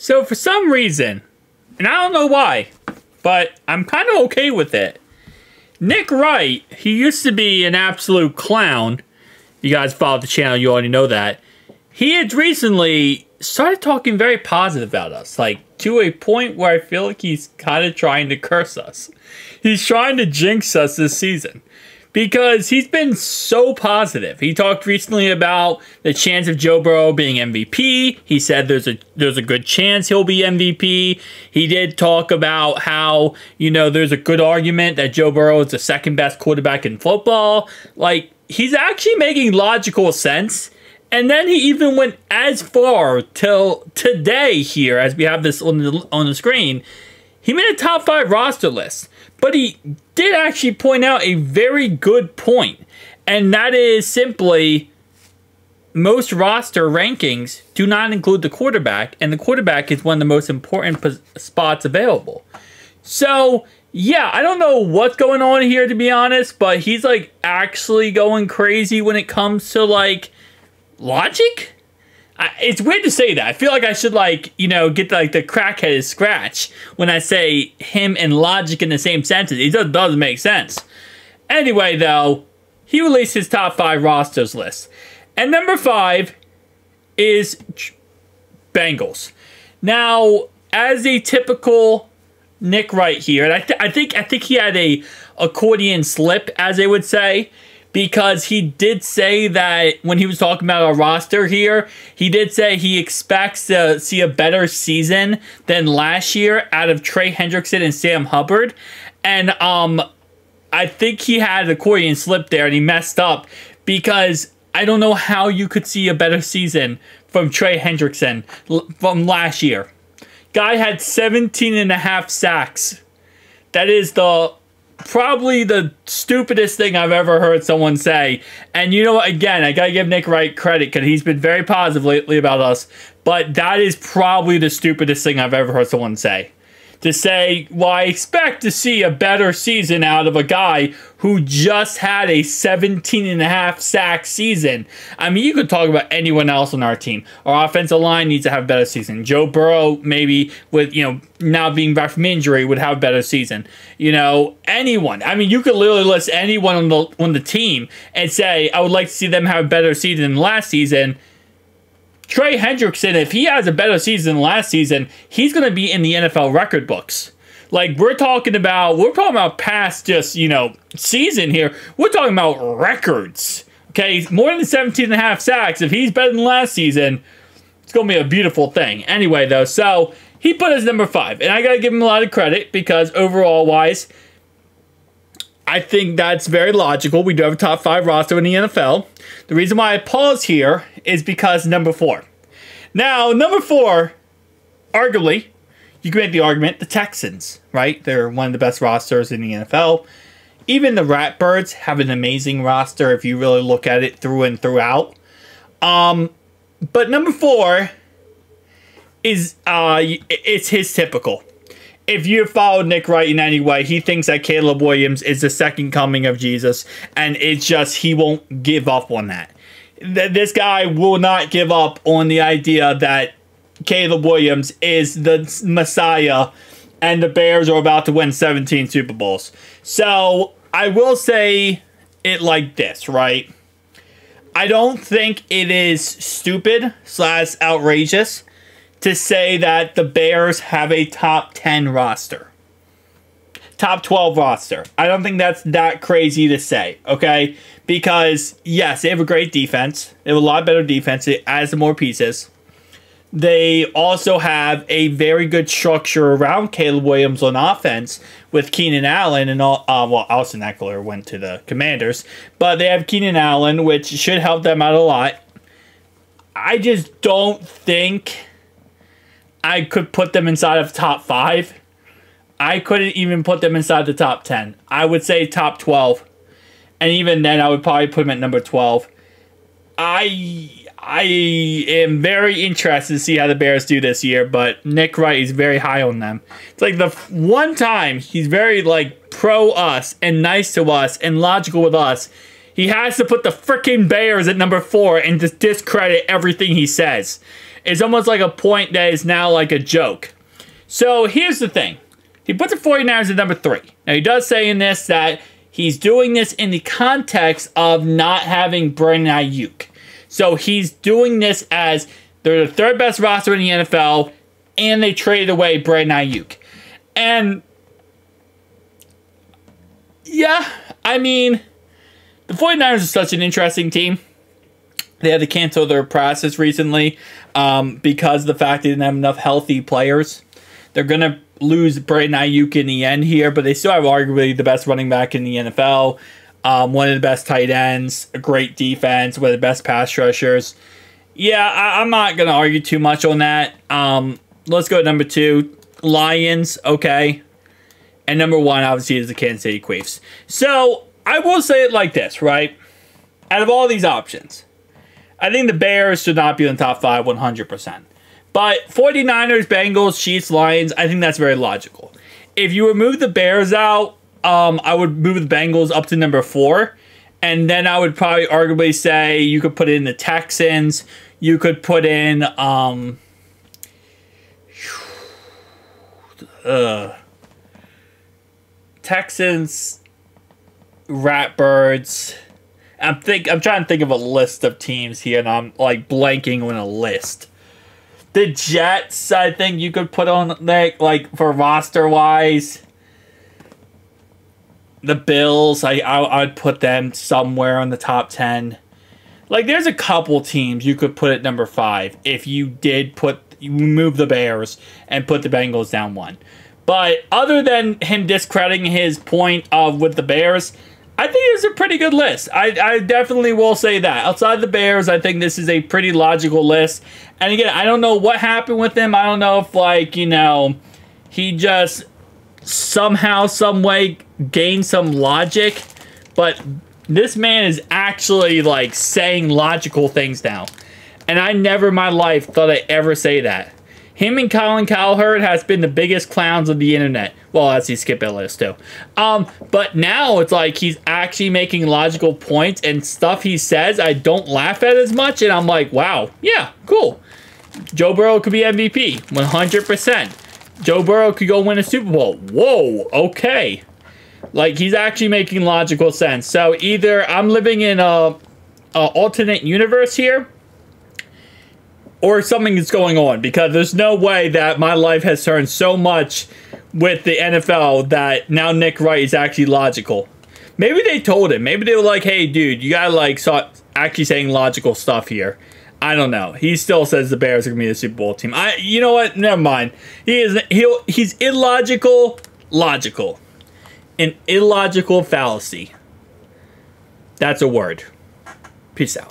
So for some reason, and I don't know why, but I'm kind of okay with it. Nick Wright, he used to be an absolute clown. You guys follow the channel, you already know that. He had recently started talking very positive about us, like to a point where I feel like he's kind of trying to curse us. He's trying to jinx us this season. Because he's been so positive. He talked recently about the chance of Joe Burrow being MVP. He said there's a good chance he'll be MVP. He did talk about how, you know, there's a good argument that Joe Burrow is the second best quarterback in football. Like, he's actually making logical sense. And then he even went as far till today here, as we have this on the screen. He made a top 5 roster list. But he did actually point out a very good point, and that is simply most roster rankings do not include the quarterback, and the quarterback is one of the most important spots available. So, yeah, I don't know what's going on here, to be honest, but he's, like, actually going crazy when it comes to, like, logic? It's weird to say that. I feel like I should, like, you know, get, like, the crackhead scratch when I say him and logic in the same sentence. It just doesn't make sense. Anyway, though, he released his top 5 rosters list. And number 5 is Bengals. Now, as a typical Nick Wright here, and I think he had a accordion slip, as they would say, because he did say that when he was talking about our roster here, he did say he expects to see a better season than last year out of Trey Hendrickson and Sam Hubbard. And I think he had an accordion slip there and he messed up because I don't know how you could see a better season from Trey Hendrickson from last year. Guy had 17.5 sacks. That is probably the stupidest thing I've ever heard someone say. And you know what? Again, I gotta give Nick Wright credit because he's been very positive lately about us. But that is probably the stupidest thing I've ever heard someone say. To say, well, I expect to see a better season out of a guy who just had a 17.5 sack season. I mean, you could talk about anyone else on our team. Our offensive line needs to have a better season. Joe Burrow, maybe with, you know, now being back from injury, would have a better season. You know, anyone. I mean, you could literally list anyone on the team and say, I would like to see them have a better season than last season. Trey Hendrickson, if he has a better season than last season, he's going to be in the NFL record books. Like, we're talking about past just, you know, season here. We're talking about records. Okay, more than 17.5 sacks. If he's better than last season, it's going to be a beautiful thing. Anyway, though, so he put us number 5. And I got to give him a lot of credit because overall-wise, I think that's very logical. We do have a top 5 roster in the NFL. The reason why I pause here is because number 4. Now, number 4, arguably, you can make the argument, the Texans, right? They're one of the best rosters in the NFL. Even the Ratbirds have an amazing roster if you really look at it through and throughout. But number 4 is it's his typical. If you followed Nick Wright in any way, he thinks that Caleb Williams is the second coming of Jesus, and it's just he won't give up on that. This guy will not give up on the idea that Caleb Williams is the Messiah, and the Bears are about to win 17 Super Bowls. So, I will say it like this, right? I don't think it is stupid / outrageous to say that the Bears have a top 10 roster. Top 12 roster. I don't think that's that crazy to say, okay? Because, yes, they have a great defense. They have a lot better defense. It adds more pieces. They also have a very good structure around Caleb Williams on offense with Keenan Allen and all. Well, Austin Eckler went to the Commanders. But they have Keenan Allen, which should help them out a lot. I just don't think I could put them inside of top 5. I couldn't even put them inside the top 10. I would say top 12. And even then, I would probably put them at number 12. I am very interested to see how the Bears do this year, but Nick Wright is very high on them. It's like the one time he's very, like, pro-us and nice to us and logical with us, he has to put the freaking Bears at number 4 and just discredit everything he says. It's almost like a point that is now like a joke. So here's the thing. He puts the 49ers at number 3. Now he does say in this that he's doing this in the context of not having Brandon Ayuk. So he's doing this as they're the 3rd best roster in the NFL, and they traded away Brandon Ayuk. And yeah, I mean, the 49ers are such an interesting team. They had to cancel their practice recently because of the fact they didn't have enough healthy players. They're going to lose Brandon Ayuk in the end here, but they still have arguably the best running back in the NFL, one of the best tight ends, a great defense, one of the best pass rushers. Yeah, I'm not going to argue too much on that. Let's go to number 2, Lions, okay. And number 1, obviously, is the Kansas City Chiefs. So, I will say it like this, right? Out of all these options, I think the Bears should not be in the top 5 100%. But 49ers, Bengals, Chiefs, Lions, I think that's very logical. If you remove the Bears out, I would move the Bengals up to number 4. And then I would probably arguably say you could put in the Texans. You could put in Texans, Ratbirds. I'm trying to think of a list of teams here, and I'm like blanking on a list. The Jets, I think you could put on there, like for roster wise. The Bills, I'd put them somewhere in the top 10. Like, there's a couple teams you could put at number 5 if you did move the Bears and put the Bengals down 1. But other than him discrediting his point of with the Bears, I think it's a pretty good list. I definitely will say that. Outside the Bears, I think this is a pretty logical list. And again, I don't know what happened with him. I don't know if, like, you know, he just somehow, some way gained some logic. But this man is actually, like, saying logical things now. And I never in my life thought I'd ever say that. Him and Colin Cowherd has been the biggest clowns of the internet. Well, as he skipped that list too. But now it's like he's actually making logical points and stuff he says I don't laugh at as much. And I'm like, wow, yeah, cool. Joe Burrow could be MVP, 100%. Joe Burrow could go win a Super Bowl. Whoa, okay. Like, he's actually making logical sense. So either I'm living in a alternate universe here, or something is going on, because there's no way that my life has turned so much with the NFL that now Nick Wright is actually logical. Maybe they told him. Maybe they were like, hey, dude, you gotta, like, start actually saying logical stuff here. I don't know. He still says the Bears are gonna be the Super Bowl team. You know what? Never mind. He's illogical, logical. An illogical fallacy. That's a word. Peace out.